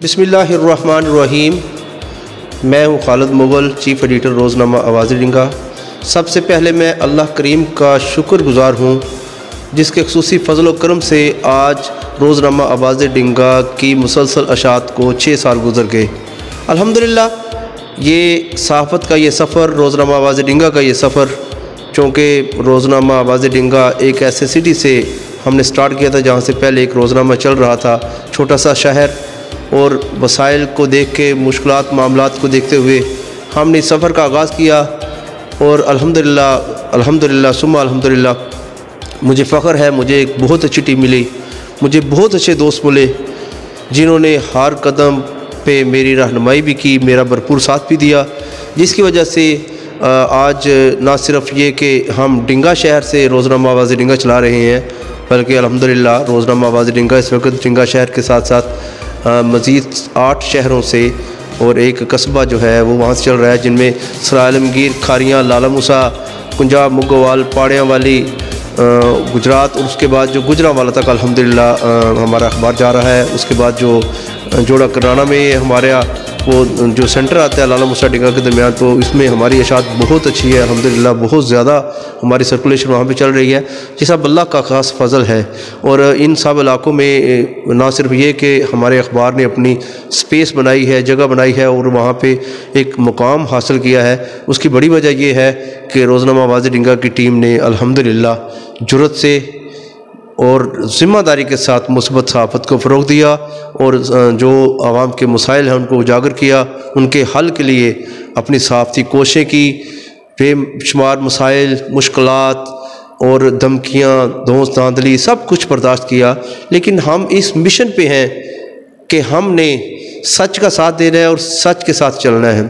बिस्मिल्लाहिर्रहमानिर्रहीम। मैं हूँ खालिद मुग़ल, चीफ़ एडिटर रोज़नामा आवाज़ डिंगा। सबसे पहले मैं अल्लाह करीम का शुक्रगुज़ार हूँ जिसके ख़ुसूसी फ़ज़ल व करम से आज रोज़नामा आवाज़ डिंगा की मुसलसल अशात को 6 साल गुज़र गए। अल्हम्दुलिल्लाह ये सहाफ़त का ये सफ़र, रोज़नामा आवाज़ डिंगा का ये सफ़र, चूँकि रोज़नामा आवाज़ डिंगा एक ऐसे सिटी से हमने स्टार्ट किया था जहाँ से पहले एक रोज़नामा चल रहा था, छोटा सा शहर, और वसाइल को देख के, मुश्किलात मामलात को देखते हुए हमने इस सफ़र का आगाज़ किया। और अल्हम्दुलिल्लाह सुम्मा अल्हम्दुलिल्लाह मुझे फ़ख्र है, मुझे एक बहुत अच्छी टीम मिली, मुझे बहुत अच्छे दोस्त मिले जिन्होंने हर कदम पे मेरी रहनुमाई भी की, मेरा भरपूर साथ भी दिया, जिसकी वजह से आज ना सिर्फ़ ये कि हम डिंगा शहर से रोज़नामा आवाज़ डिंगा चला रहे हैं, बल्कि अल्हम्दुलिल्लाह रोज़नामा आवाज़ डिंगा इस वक्त डिंगा शहर के साथ साथ मज़ीद 8 शहरों से और एक कस्बा जो है वो वहाँ से चल रहा है, जिनमें सराय आलमगीर, खारियाँ, लाला मूसा, कुंजाब, मुग्गोवाल, पाड़ियाँ वाली, गुजरात, और उसके बाद जो गुजरांवाला तक अल्हम्दुलिल्लाह हमारा अखबार जा रहा है। उसके बाद जो जोड़ा कराना में हमारे वो जो सेंटर आता है लाला मूसा डिंगा के दरमियान, तो इसमें हमारी अशात बहुत अच्छी है अल्हम्दुलिल्लाह, बहुत ज़्यादा हमारी सर्कुलेशन वहाँ पे चल रही है, ये सब अल्लाह का ख़ास फ़ज़ल है। और इन सब इलाक़ों में ना सिर्फ ये कि हमारे अखबार ने अपनी स्पेस बनाई है, जगह बनाई है और वहाँ पे एक मुकाम हासिल किया है, उसकी बड़ी वजह ये है कि रोज़नामा आवाज़ डिंगा की टीम ने अल्हम्दुलिल्लाह जुर्रत से और ज़िम्मेदारी के साथ मुस्बत सहाफ़त को फ़रोग़ दिया और जो आवाम के मसाइल हैं उनको उजागर किया, उनके हल के लिए अपनी सहाफ़ती कोशिशें की। बेशुमार मसाइल, मुश्किलात और धमकियाँ, दोस्त धांधली सब कुछ बर्दाश्त किया, लेकिन हम इस मिशन पे हैं कि हमने सच का साथ देना है और सच के साथ चलना है।